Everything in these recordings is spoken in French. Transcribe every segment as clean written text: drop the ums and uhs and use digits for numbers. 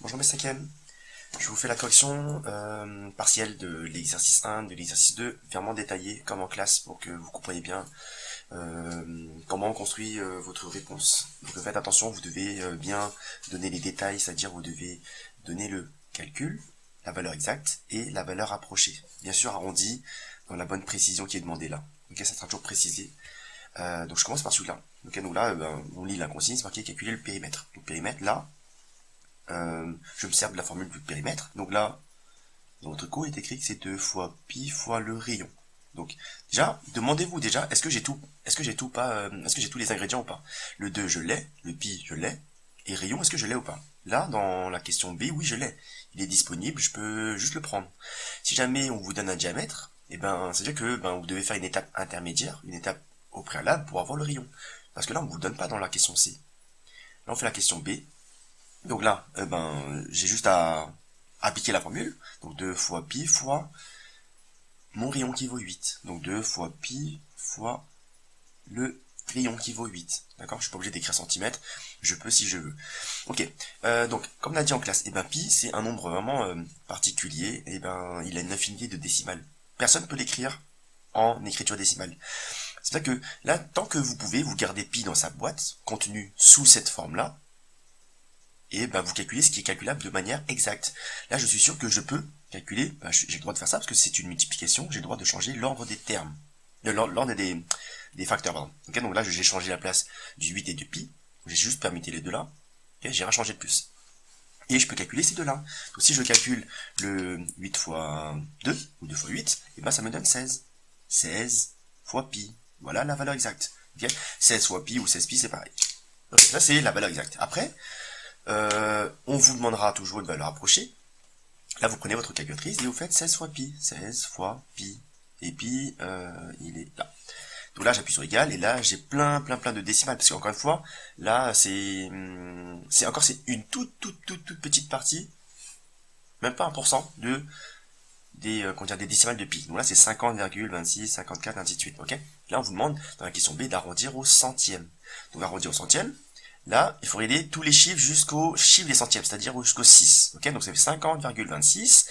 Bonjour mes cinquièmes, je vous fais la correction partielle de l'exercice 1, de l'exercice 2, vraiment détaillé comme en classe pour que vous compreniez bien comment on construit votre réponse. Donc faites attention, vous devez bien donner les détails, c'est-à-dire vous devez donner le calcul, la valeur exacte et la valeur approchée. Bien sûr arrondi dans la bonne précision qui est demandée là. Ok, ça sera toujours précisé. Donc je commence par celui-là. Ok, donc là, on lit la consigne, c'est marqué calculer le périmètre. Donc périmètre là, je me sers de la formule du périmètre. Donc là, dans votre cours, il est écrit que c'est 2 fois pi fois le rayon. Donc déjà, demandez-vous déjà, est-ce que j'ai tout pas, est-ce que j'ai tous les ingrédients ou pas? Le 2 je l'ai, le pi je l'ai, et rayon est-ce que je l'ai ou pas? Là, dans la question B, oui je l'ai. Il est disponible, je peux juste le prendre. Si jamais on vous donne un diamètre, et ben, c'est-à-dire que vous devez faire une étape intermédiaire, une étape au préalable pour avoir le rayon. Parce que là, on ne vous donne pas dans la question C. Là, on fait la question B. Donc là, j'ai juste à appliquer la formule. Donc 2 fois pi fois mon rayon qui vaut 8. Donc 2 fois pi fois le rayon qui vaut 8. D'accord? Je suis pas obligé d'écrire centimètres. Je peux si je veux. Ok. Donc, comme on a dit en classe, pi, c'est un nombre vraiment particulier. Il a une infinité de décimales. Personne ne peut l'écrire en écriture décimale. C'est vrai que là, tant que vous pouvez, vous gardez pi dans sa boîte, contenu sous cette forme-là, et vous calculez ce qui est calculable de manière exacte. Là, je suis sûr que je peux calculer, j'ai le droit de faire ça parce que c'est une multiplication, j'ai le droit de changer l'ordre des termes, l'ordre des facteurs, pardon. Okay, donc là, j'ai changé la place du 8 et du pi, j'ai juste permuté les deux là, okay, j'ai rien changé de plus. Et je peux calculer ces deux-là. Donc si je calcule le 8 fois 2, ou 2 fois 8, et ça me donne 16. 16 fois pi. Voilà la valeur exacte. Okay, 16 fois pi ou 16 pi, c'est pareil. Donc ça, c'est la valeur exacte. Après, on vous demandera toujours une valeur approchée. Là, vous prenez votre calculatrice et vous faites 16 fois pi. 16 fois pi. Et pi, il est là. Donc là, j'appuie sur égal et là, j'ai plein de décimales. Parce qu'encore une fois, là, c'est une toute petite partie, même pas 1% des décimales de pi. Donc là, c'est 50,26, 54, ainsi de suite. Ok? Là, on vous demande, dans la question B, d'arrondir au centième. Donc, arrondir au centième. Là, il faut aider tous les chiffres jusqu'au chiffre des centièmes, c'est-à-dire jusqu'au 6. Ok, donc ça fait 50,26.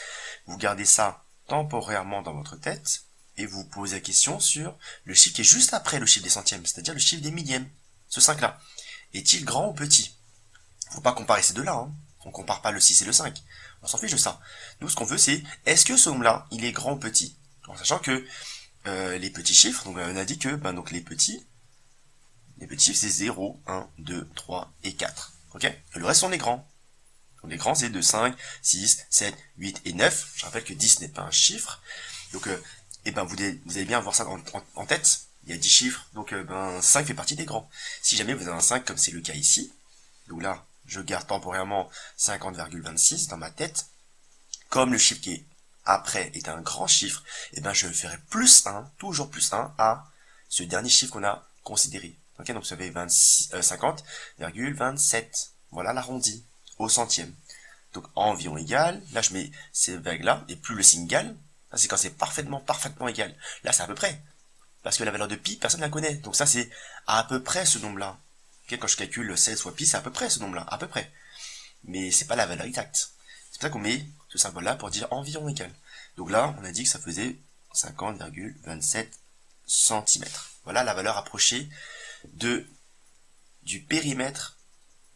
Vous gardez ça temporairement dans votre tête et vous posez la question sur le chiffre qui est juste après le chiffre des centièmes, c'est-à-dire le chiffre des millièmes. Ce 5-là. Est-il grand ou petit? Faut pas comparer ces deux-là. Hein. On compare pas le 6 et le 5. On s'en fiche de ça. Nous, ce qu'on veut, c'est est-ce que ce nombre-là, il est grand ou petit? En sachant que les petits chiffres, donc on a dit que donc les petits chiffres, c'est 0, 1, 2, 3 et 4. Ok? Et le reste sont les grands. Donc les grands, c'est de 5, 6, 7, 8 et 9. Je rappelle que 10 n'est pas un chiffre. Donc, vous allez bien avoir ça en tête. Il y a 10 chiffres. Donc, 5 fait partie des grands. Si jamais vous avez un 5, comme c'est le cas ici, donc là, je garde temporairement 50,26 dans ma tête. Comme le chiffre qui est après est un grand chiffre, je ferai plus 1, toujours plus 1 à ce dernier chiffre qu'on a considéré. Ok, donc ça fait 50,27. Voilà l'arrondi au centième. Donc environ égal. Là, je mets ces vagues-là, et plus le signe égal, c'est quand c'est parfaitement égal. Là, c'est à peu près. Parce que la valeur de pi, personne ne la connaît. Donc ça, c'est à peu près ce nombre-là. Okay, quand je calcule 16 fois pi, c'est à peu près ce nombre-là. À peu près. Mais c'est pas la valeur exacte. C'est pour ça qu'on met ce symbole-là pour dire environ égal. Donc là, on a dit que ça faisait 50,27 cm. Voilà la valeur approchée du périmètre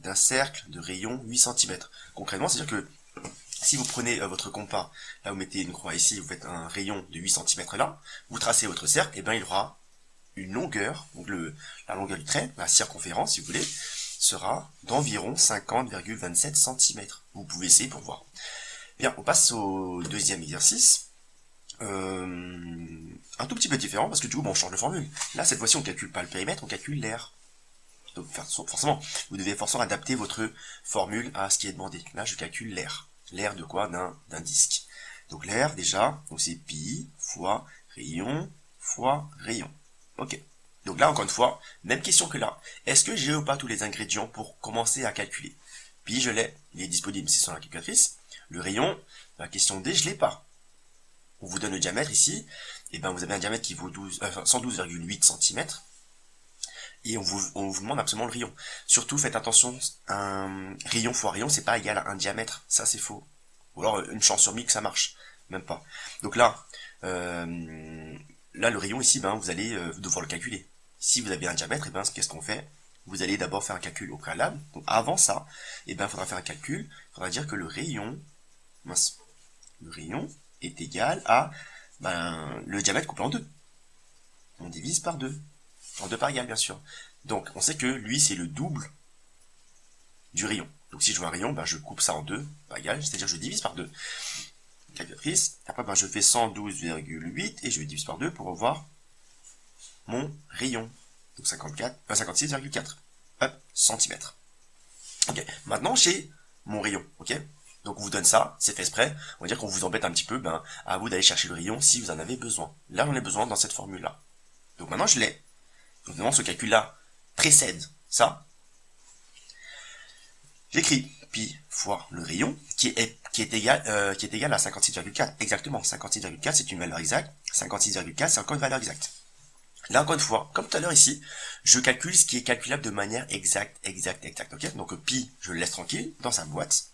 d'un cercle de rayon 8 cm. Concrètement, c'est-à-dire que si vous prenez votre compas, là vous mettez une croix ici, vous faites un rayon de 8 cm là, vous tracez votre cercle, et il aura une longueur, donc la longueur du trait, la circonférence si vous voulez, sera d'environ 50,27 cm. Vous pouvez essayer pour voir. Bien, on passe au deuxième exercice. Un tout petit peu différent, parce que du coup, on change de formule. Là, cette fois-ci, on calcule pas le périmètre, on calcule l'air. Donc, forcément, vous devez forcément adapter votre formule à ce qui est demandé. Là, je calcule l'air. L'air de quoi? D'un disque. Donc, l'air, déjà, c'est pi fois rayon fois rayon. Ok. Donc là, encore une fois, même question que là. Est-ce que j'ai ou pas tous les ingrédients pour commencer à calculer? Pi, je l'ai. Il est disponible ici sur la calculatrice. Le rayon, la question D, je l'ai pas. On vous donne le diamètre ici. Et vous avez un diamètre qui vaut 112,8 cm. Et on vous demande absolument le rayon. Surtout, faites attention, un rayon fois rayon, c'est pas égal à un diamètre. Ça, c'est faux. Ou alors, une chance sur 1000 que ça marche. Même pas. Donc là, le rayon ici, ben, vous allez devoir le calculer. Si vous avez un diamètre, et ben, qu'est-ce qu'on fait? Vous allez d'abord faire un calcul au préalable. Donc avant ça, et ben, il faudra faire un calcul. Il faudra dire que le rayon, le rayon est égal à le diamètre coupé en deux. On divise par deux. En deux parts égales, bien sûr. Donc, on sait que lui, c'est le double du rayon. Donc, si je veux un rayon, ben, je coupe ça en deux, par égal, c'est-à-dire je divise par deux. Calculatrice. Après, ben, je fais 112,8 et je divise par deux pour avoir mon rayon. Donc, 56,4 centimètres. Ok. Maintenant, j'ai mon rayon. Ok. Donc, on vous donne ça, c'est fait exprès. On va dire qu'on vous embête un petit peu, ben, à vous d'aller chercher le rayon si vous en avez besoin. Là, j'en ai besoin dans cette formule-là. Donc, maintenant, je l'ai. Donc, maintenant, ce calcul-là précède ça. J'écris pi fois le rayon qui est égal à 56,4. Exactement, 56,4 c'est une valeur exacte. 56,4 c'est encore une valeur exacte. Là encore une fois, comme tout à l'heure ici, je calcule ce qui est calculable de manière exacte. Ok, donc pi, je le laisse tranquille dans sa boîte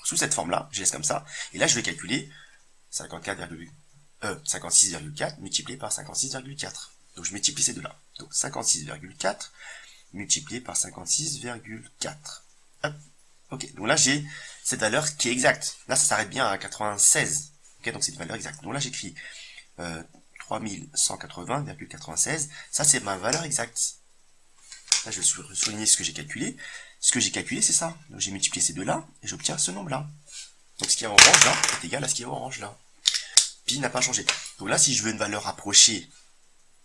sous cette forme-là. Je laisse comme ça. Et là, je vais calculer 56,4 multiplié par 56,4. Donc je multiplie ces deux-là. Donc 56,4 multiplié par 56,4. Hop. Ok, donc là j'ai cette valeur qui est exacte. Là ça s'arrête bien à 96. Ok, donc c'est une valeur exacte. Donc là j'écris 3180,96. Ça c'est ma valeur exacte. Là je vais souligner ce que j'ai calculé. Ce que j'ai calculé c'est ça. Donc j'ai multiplié ces deux-là et j'obtiens ce nombre-là. Donc ce qui est orange là est égal à ce qui est orange là. Pi n'a pas changé. Donc là si je veux une valeur approchée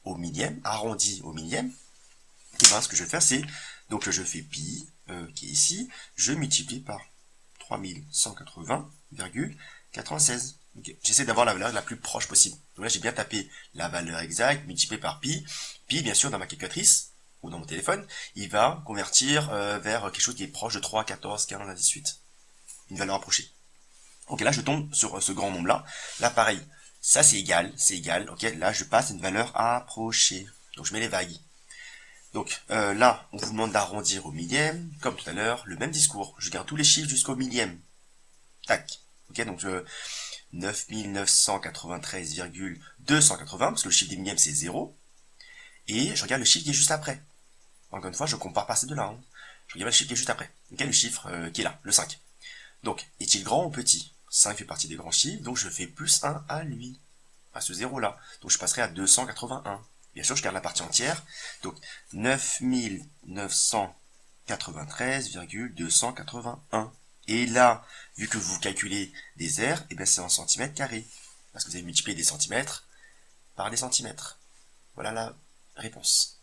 au millième, arrondie au millième, et ben ce que je vais faire c'est, donc je fais pi, qui est ici, je multiplie par 3180,96. Okay. J'essaie d'avoir la valeur la plus proche possible. Donc là j'ai bien tapé la valeur exacte, multiplié par pi. Pi bien sûr dans ma calculatrice, ou dans mon téléphone, il va convertir vers quelque chose qui est proche de 3, 14, 15, 18. Une valeur approchée. Ok, là je tombe sur ce grand nombre là. Là pareil, ça c'est égal, ok, là je passe une valeur approchée. Donc je mets les vagues. Donc là, on vous demande d'arrondir au millième, comme tout à l'heure, le même discours. Je garde tous les chiffres jusqu'au millième. Tac. Ok, donc 9993,280, parce que le chiffre des millièmes c'est 0. Et je regarde le chiffre qui est juste après. Encore une fois, je compare par ces deux-là. Hein. Je regarde le chiffre qui est juste après. Ok, le chiffre qui est là, le 5. Donc, est-il grand ou petit? 5 fait partie des grands chiffres, donc je fais plus 1 à lui, à ce 0-là. Donc je passerai à 281. Bien sûr, je garde la partie entière. Donc 9993,281. Et là, vu que vous calculez des aires, et bien c'est en centimètres carrés. Parce que vous avez multiplié des centimètres par des centimètres. Voilà la réponse.